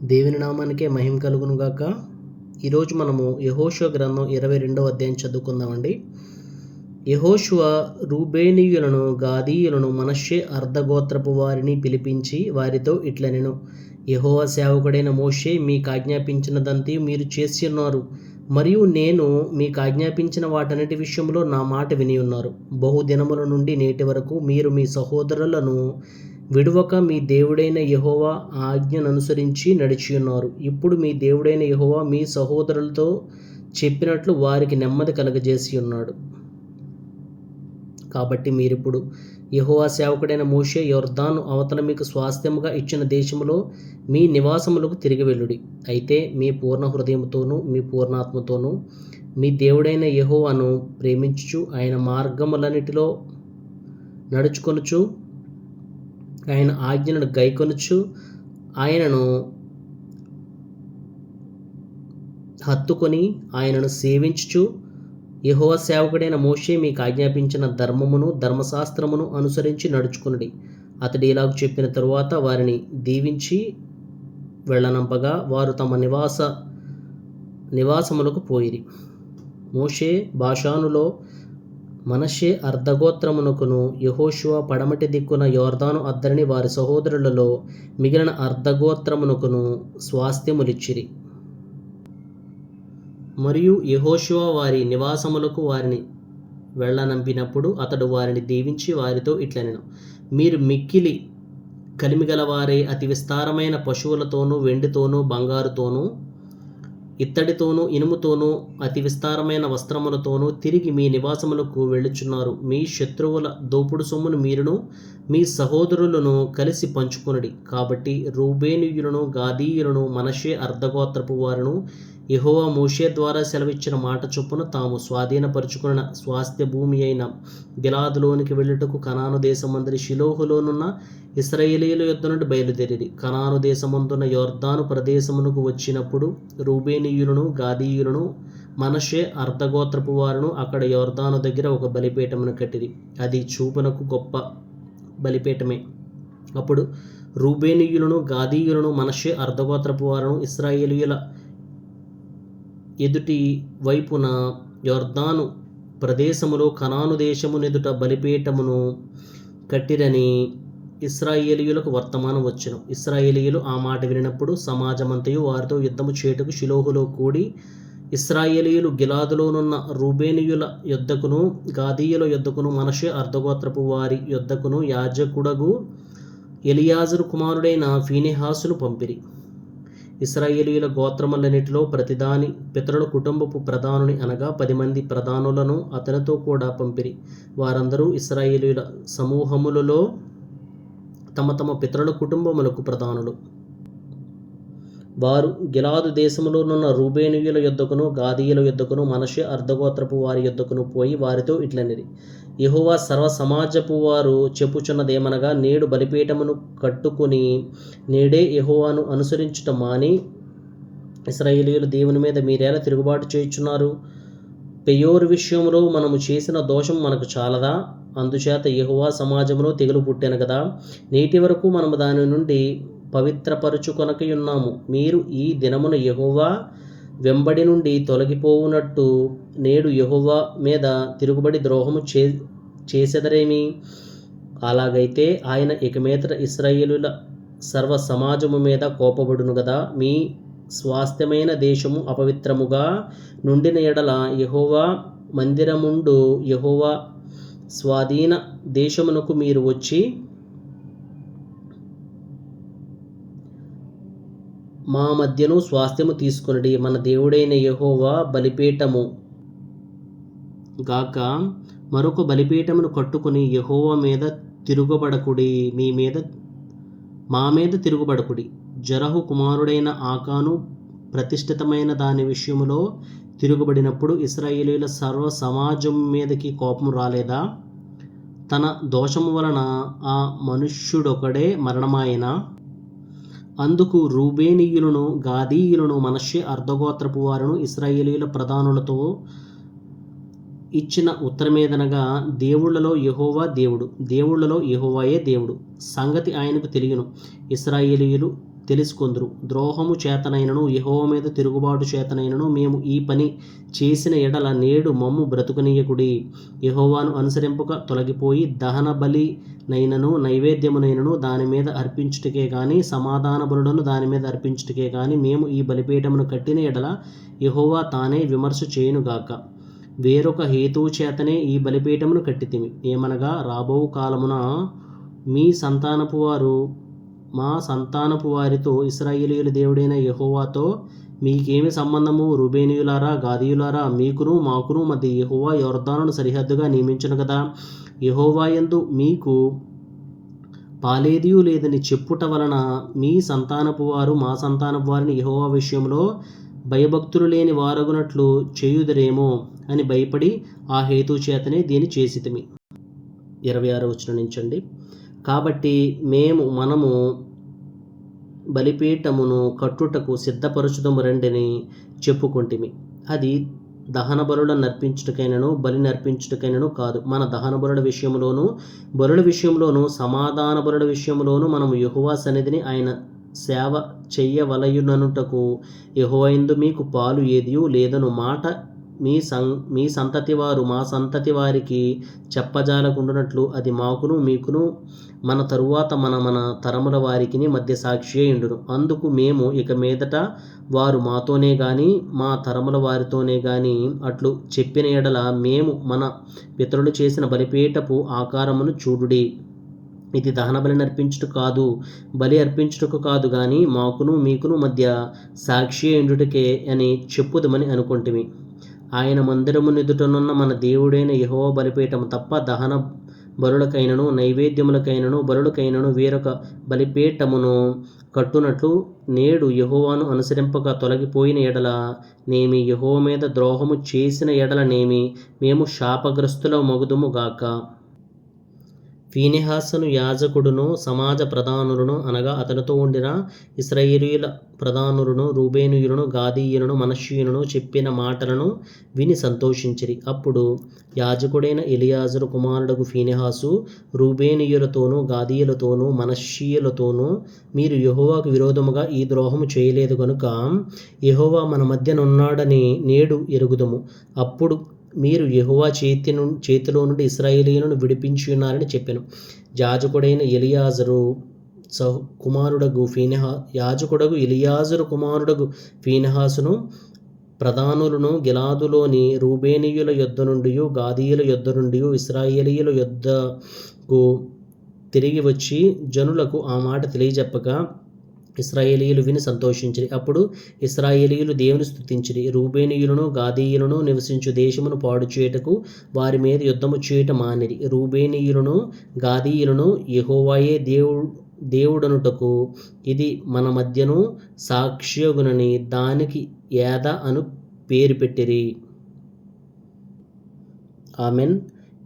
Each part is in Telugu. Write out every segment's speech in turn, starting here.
దేవుని నామానికే మహిమ కలుగును గాక. ఈరోజు మనము యెహోషువ గ్రంథం 22వ అధ్యాయం చదువుకుందామండి. యెహోషువ రూబేనీయులను, గాదీయులను, మనష్షే అర్ధగోత్రపు వారిని పిలిపించి వారితో ఇట్లనెను: యెహోవా సేవకుడైన మోషే మీకు ఆజ్ఞాపించినదంతయు మీరు చేసి ఉన్నారు, మరియు నేను మీకు ఆజ్ఞాపించిన వాటన్నిటి విషయంలో నా మాట విని ఉన్నారు. బహుదినముల నుండి నేటి వరకు మీరు మీ సహోదరులను విడువక మీ దేవుడైన యెహోవా ఆజ్ఞననుసరించి నడిచియున్నారు. ఇప్పుడు మీ దేవుడైన యెహోవా మీ సహోదరులతో చెప్పినట్లు వారికి నెమ్మది కలుగజేసి ఉన్నాడు. కాబట్టి మీరిప్పుడు యెహోవా సేవకుడైన మోషే యొర్దాను అవతల మీకు స్వాస్థ్యముగా ఇచ్చిన దేశములో మీ నివాసములకు తిరిగి వెళ్ళుడి. అయితే మీ పూర్ణ హృదయముతోనూ మీ పూర్ణాత్మతోనూ మీ దేవుడైన యెహోవాను ప్రేమించుచు ఆయన మార్గములన్నిటిలో నడుచుకొనుచు ఆయన ఆజ్ఞలను గైకొనుచు ఆయనను హత్తుకొని ఆయనను సేవించుచు యెహోవా సేవకుడైన మోషే మీకు ఆజ్ఞాపించిన ధర్మమును ధర్మశాస్త్రమును అనుసరించి నడుచుకునుడి. అతడు ఇలాగ చెప్పిన తరువాత వారిని దీవించి వెళ్ళనంపగా వారు తమ నివాసములకు పోయిరి. మోషే బాషానులో మనష్షే అర్ధగోత్రమునకును యెహోషువ పడమటి దిక్కున యొర్దాను అద్దరిని వారి సహోదరులలో మిగిలిన అర్ధగోత్రమునకును స్వాస్థ్యములిచ్చిరి. మరియు యెహోషువ వారి నివాసములకు వారిని వెళ్ళనంపినప్పుడు అతడు వారిని దీవించి వారితో ఇట్లనెను: మీరు మిక్కిలి కలిమిగలవారై అతి విస్తారమైన పశువులతోనూ వెండితోనూ బంగారుతోనూ ఇత్తడితోనూ ఇనుముతోనూ అతి విస్తారమైన వస్త్రములతోనూ తిరిగి మీ నివాసములకు వెళ్ళుచున్నారు. మీ శత్రువుల దోపుడు సొమ్మును మీరును మీ సహోదరులను కలిసి పంచుకొనుడి. కాబట్టి రూబేనీయులను, గాదీయులను, మనష్షే అర్ధగోత్రపు వారును యెహోవా మోషే ద్వారా సెలవిచ్చిన మాట చొప్పున తాము స్వాధీనపరచుకున్న స్వాస్థ్య భూమి అయిన గిలాదులోనికి వెళ్ళుటకు కనాను దేశమందరి షిలోహులోనున్న ఇశ్రాయేలీయుల యొద్ద నుండి బయలుదేరిరి. కనాను దేశమందున్న యొర్దాను ప్రదేశమునకు వచ్చినప్పుడు రూబేనీయులను, గాదీయులను, మనష్షే అర్ధగోత్రపు వారును అక్కడ యొర్దాను దగ్గర ఒక బలిపీఠమును కట్టిరి. అది చూపునకు గొప్ప బలిపీఠమే. అప్పుడు రూబేనీయులను, గాదీయులను, మనష్షే అర్ధగోత్రపు వారును ఇశ్రాయేలీయుల ఎదుటి వైపున యొర్దాను ప్రదేశములో కనాను దేశమునెదుట బలిపీఠమును కట్టిరని ఇశ్రాయేలీయులకు వర్తమానం వచ్చెను. ఇశ్రాయేలీయులు ఆ మాట వినినప్పుడు సమాజమంతయు వారితో యుద్ధము చేయుటకు షిలోహులో కూడి ఇశ్రాయేలీయులు గిలాదులోనున్న రూబేనీయుల యొద్దకును, గాదీయుల యొద్దకును, మనష్షే అర్ధగోత్రపు వారి యొద్దకును యాజకుడగు ఎలియాజరు కుమారుడైన ఫీనెహాసును పంపిరి. ఇశ్రాయేలీయుల గోత్రములన్నిటిలో ప్రతిదాని పితరుల కుటుంబపు ప్రధానుని అనగా 10 మంది ప్రధానులను అతనితో కూడా పంపిరి. వారందరూ ఇశ్రాయేలీయుల సమూహములలో తమ తమ పితరుల కుటుంబములకు ప్రధానులు. వారు గిలాదు దేశములోనున్న రూబేనీయుల యొద్దకును, గాదీయుల యొద్దకును, మనష్షే అర్ధగోత్రపు వారి యొద్దకును పోయి వారితో ఇట్లనిరి: యెహోవా సర్వ సమాజపు వారు చెప్పుచున్నదేమనగా, నేడు బలిపీఠమును కట్టుకుని నేడే యెహోవాను అనుసరించుట మాని ఇశ్రాయేలీయుల దేవుని మీద మీరేలా తిరుగుబాటు చేయుచున్నారు? పెయోరు విషయంలో మనము చేసిన దోషం మనకు చాలదా? అందుచేత యెహోవా సమాజంలో తెగులు పుట్టెను కదా. నేటి వరకు మనము దాని నుండి పవిత్రపరచుకొనకయున్నాము. మీరు ఈ దినమున యెహోవా వెంబడి నుండి తొలగిపోవునట్టు నేడు యెహోవా మీద తిరుగుబడి ద్రోహము చేసెదరేమి? అలాగైతే ఆయన ఇక మీదట ఇశ్రాయేలుల సర్వ సమాజము మీద కోపబడును గదా. మీ స్వాస్థ్యమైన దేశము అపవిత్రముగా నుండిన ఎడల యెహోవా మందిరముండు యెహోవా స్వాధీన దేశమునకు మీరు వచ్చి మా మధ్యను స్వాస్థ్యము తీసుకొనుడి. మన దేవుడైన యెహోవా బలిపీఠము గాక మరొక బలిపీఠమును కట్టుకుని యెహోవా మీద తిరుగుబడకుడి. మా మీద తిరుగుబడకుడి. జరహు కుమారుడైన ఆకాను ప్రతిష్ఠితమైన దాని విషయములో తిరుగుబడినప్పుడు ఇశ్రాయేలీయుల సర్వ సమాజం మీదకి కోపం రాలేదా? తన దోషము వలన ఆ మనుష్యుడొకడే మరణమాయెనా? అందుకు రూబేనీయులను, గాదీయులను, మనష్షే అర్ధగోత్రపు వారును ఇశ్రాయేలీయుల ప్రధానులతో ఇచ్చిన ఉత్తరమేదనగా, దేవుళ్లలో యెహోవా దేవుడు, దేవుళ్లలో యెహోవాయే దేవుడు. సంగతి ఆయనకు తెలియను. ఇశ్రాయేలీయులు తెలుసుకొందురు. ద్రోహము చేతనైనను యెహోవా మీద తిరుగుబాటు చేతనైనను మేము ఈ పని చేసిన ఎడల నేడు మమ్ము బ్రతుకనీయకుడి. యెహోవాను అనుసరింపక తొలగిపోయి దహన బలినైనను నైవేద్యమునైనను దాని మీద అర్పించుటకే గాని సమాధాన బలులను దాని మీద అర్పించుటకే గాని మేము ఈ బలిపీఠమును కట్టిన ఎడల యెహోవా తానే విమర్శ చేయునుగాక. వేరొక హేతువు చేతనే ఈ బలిపీఠమును కట్టితిమి. ఏమనగా రాబో కాలమున మా సంతానపు వారితో ఇశ్రాయేలీయుల దేవుడైన యెహోవాతో మీకేమి సంబంధము? రూబేనీయులారా, గాదీయులారా, మీకును మాకును మధ్య యెహోవా యొర్దానును సరిహద్దుగా నియమించును కదా. యెహోవా యందు మీకు పాలేదియు లేదని చెప్పుట వలన మీ సంతానపు వారు మా సంతానపు వారిని యెహోవా విషయంలో భయభక్తులు లేని వారగునట్లు చేయుదురేమో అని భయపడి ఆ హేతు చేతనే దీన్ని చేసితిమి. 26వ వచనం నుంచండి. కాబట్టి మనము బలిపీఠమును కట్టుటకు సిద్ధపరచుదము రండని చెప్పుకొంటిమి. అది దహన బలులను నర్పించుటకైనను బలి నర్పించుటకైనను కాదు. మన దహన బలుల విషయంలోను బలుల విషయంలోను సమాధాన బలుల విషయంలోను మనము యెహోవా సన్నిధిని ఆయన సేవ చెయ్యవలయుననుటకు యెహోవా యందు మీకు పాలు ఏదియూ లేదను మాట మీ సంతతి వారు మా సంతతి వారికి చెప్పజాలకుండునట్లు అది మాకును మీకును మన తరువాత మన తరముల వారికి మధ్య సాక్షి అయ్యుండును. అందుకు మేము ఇక మీదట వారు మాతోనే గాని మా తరముల వారితోనే గాని అట్లు చెప్పిన ఎడల మేము మన పితరులు చేసిన బలిపీఠపు ఆకారమును చూడుడి. ఇది దహన బలి అర్పించుట కాదు, బలి అర్పించుటకు కాదు గాని మాకును మీకును మధ్య సాక్షి అయ్యుండుటకే అని చెప్పుదమని అనుకొంటిమి. ఆయన మందిరము ఎదుటనున్న మన దేవుడైన యెహోవా బలిపీఠము తప్ప దహన బలులకైనను నైవేద్యములకైనను బలులకైనను వేరొక బలిపీఠమును కట్టునట్లు నేడు యెహోవాను అనుసరింపక తొలగిపోయిన ఎడల నేమి యెహోవా మీద ద్రోహము చేసిన ఎడల నేమి మేము శాపగ్రస్తుల మగుదుము గాక. ఫీనెహాసును యాజకుడును సమాజ ప్రధానులను అనగా అతనితో ఉండిన ఇశ్రాయేలీయుల ప్రధానులను రూబేనీయులను గాదీయులను మనష్షీయులను చెప్పిన మాటలను విని సంతోషించిరి. అప్పుడు యాజకుడైన ఎలియాజరు కుమారుడగు ఫీనెహాసు రూబేనీయులతోనూ గాదీయులతోనూ మనష్షీయులతోనూ మీరు యెహోవాకు విరోధముగా ఈ ద్రోహము చేయలేదు గనుక యెహోవా మన మధ్యనున్నాడని నేడు ఎరుగుదుము. అప్పుడు మీరు యెహోవా చేతిలో నుండి ఇశ్రాయేలీయులను విడిపించి ఉన్నారని చెప్పెను. యాజకుడైన ఎలియాజరు కుమారుడగు ఫీనెహాసును ప్రధానులను గిలాదులోని రూబేనీయుల యొద్ద నుండియు గాదీయుల యొద్ద నుండియు ఇశ్రాయేలీయుల యొద్దకు తిరిగి వచ్చి జనులకు ఆ మాట తెలియజెప్పగా ఇశ్రాయేలీయులు విని సంతోషించిరి. అప్పుడు ఇశ్రాయేలీయులు దేవుని స్తుతించిరి. రూబేనీయులను గాదీయులను నివసించు దేశమును పాడు చేయుటకు వారి మీద యుద్ధము చేయుట మానిరి. రూబేనీయులను గాదీయులను యెహోవాయే దేవుడనుటకు ఇది మన మధ్యను సాక్ష్యగునని దానికి ఏదా అను పేరు పెట్టిరి. ఆమెన్.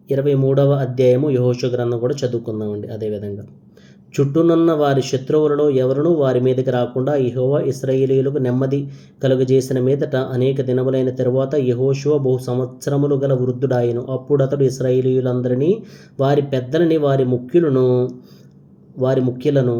23వ అధ్యాయము యెహోషువ గ్రంథం కూడా చదువుకుందామండి. అదేవిధంగా చుట్టూనున్న వారి శత్రువులలో ఎవరునూ వారి మీదకి రాకుండా యెహోవా ఇశ్రాయేలీయులకు నెమ్మది కలుగజేసిన మీదట అనేక దినములైన తరువాత యెహోషువ బహు సంవత్సరములు గల వృద్ధుడాయెను. అప్పుడు అతడు ఇశ్రాయేలీయులందరినీ వారి పెద్దలని వారి ముఖ్యులను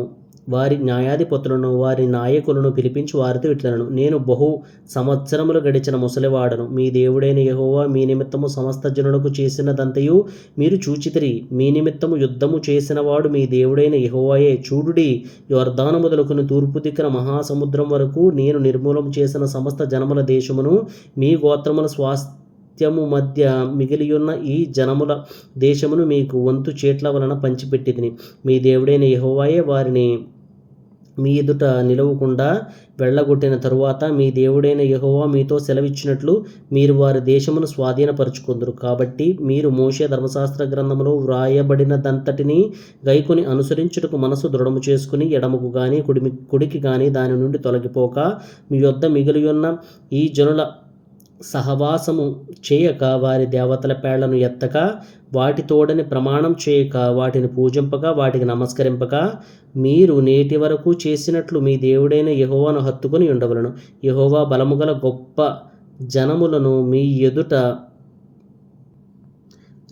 వారి న్యాయాధిపతులను వారి నాయకులను పిలిపించి వారితో ఇట్లనెను, నేను బహు సంవత్సరములు గడిచిన ముసలివాడను. మీ దేవుడైన యెహోవా మీ నిమిత్తము సమస్త జనులకు చేసినదంతయు మీరు చూచితిరి. మీ నిమిత్తము యుద్ధము చేసినవాడు మీ దేవుడైన యెహోవాయే. చూడుడి, యొర్దాను మొదలుకొని తూర్పు దిక్కున మహాసముద్రం వరకు నేను నిర్మూలం చేసిన సమస్త జనముల దేశమును మీ గోత్రముల స్వాస్థ్యము మధ్య మిగిలియున్న ఈ జనముల దేశమును మీకు వంతు చేట్ల వలన పంచిపెట్టితిని. మీ దేవుడైన యెహోవాయే వారిని మీ ఎదుట నిలవకుండా వెళ్ళగొట్టిన తరువాత మీ దేవుడైన యెహోవా మీతో సెలవిచ్చినట్లు మీరు వారి దేశమును స్వాధీనపరచుకొందురు. కాబట్టి మీరు మోషే ధర్మశాస్త్ర గ్రంథములో వ్రాయబడినదంతటిని గైకొని అనుసరించుటకు మనసు దృఢము చేసుకుని ఎడమకు గాని కుడికి గాని దాని నుండి తొలగిపోక మీ యొద్ద మిగిలియున్న ఈ జనుల సహవాసము చేయక వారి దేవతల పేళ్లను ఎత్తక వాటి తోడని ప్రమాణం చేయక వాటిని పూజింపక వాటికి నమస్కరింపక మీరు నేటి వరకు చేసినట్లు మీ దేవుడైన యెహోవాను హత్తుకొని ఉండవలను. యెహోవా బలముగల గొప్ప జనములను మీ ఎదుట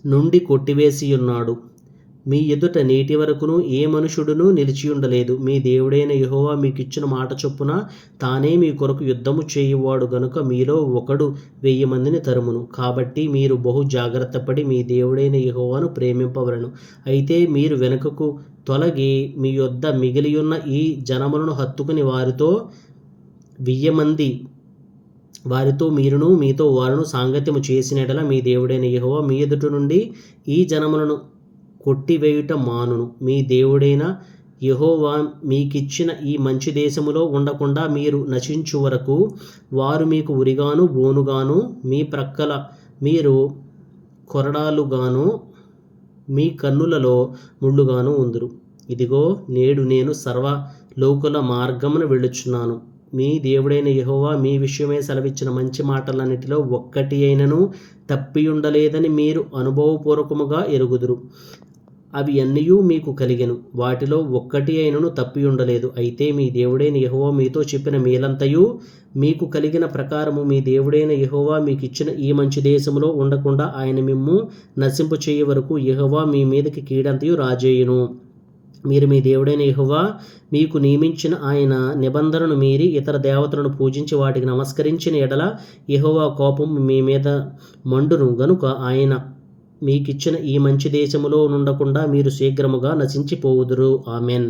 నుండి కొట్టివేసి ఉన్నాడు. మీ ఎదుట నేటి వరకును ఏ మనుషుడును నిలిచియుండలేదు. మీ దేవుడైన యెహోవా మీకిచ్చిన మాట చొప్పున తానే మీ కొరకు యుద్ధము చేయువాడు గనుక మీలో ఒకడు 1000 మందిని తరుమును. కాబట్టి మీరు బహు జాగ్రత్తపడి మీ దేవుడైన యెహోవాను ప్రేమింపవలెను. అయితే మీరు వెనుకకు తొలగి మీ యొద్ద మిగిలియున్న ఈ జనములను హత్తుకుని వారితో 1000 మంది వారితో మీరును మీతో వారును సాంగత్యము చేసిన యెడల మీ దేవుడైన యెహోవా మీ ఎదుట నుండి ఈ జనములను కొట్టివేయుట మానును. మీ దేవుడైన యెహోవా మీకిచ్చిన ఈ మంచి దేశములో ఉండకుండా మీరు నశించు వరకు వారు మీకు ఉరిగాను బోనుగాను మీ ప్రక్కల మీరు కొరడాలుగాను మీ కన్నులలో ముళ్ళుగాను ఉందురు. ఇదిగో నేడు నేను సర్వలోకుల మార్గమున వెళ్ళుచున్నాను. మీ దేవుడైన యెహోవా మీ విషయమై సెలవిచ్చిన మంచి మాటలన్నిటిలో ఒక్కటి అయినను తప్పియుండలేదని మీరు అనుభవపూర్వకముగా ఎరుగుదురు. అవి అన్నీయూ మీకు కలిగెను, వాటిలో ఒక్కటి అయినను తప్పియుండలేదు. అయితే మీ దేవుడైన యెహోవా మీతో చెప్పిన మేలంతయు మీకు కలిగిన ప్రకారము మీ దేవుడైన యెహోవా మీకిచ్చిన ఈ మంచి దేశములో ఉండకుండా ఆయన మిమ్ము నశింపచేయ వరకు యెహోవా మీ మీదకి కీడంతయు రాజేయును. మీరు మీ దేవుడైన యెహోవా మీకు నియమించిన ఆయన నిబంధనను మీరి ఇతర దేవతలను పూజించి వాటికి నమస్కరించిన ఎడల యెహోవా కోపం మీ మీద మండును గనుక ఆయన మీకిచ్చిన ఈ మంచి దేశములో నుండకుండా మీరు శీఘ్రముగా నశించిపోవుదురు. ఆమెన్.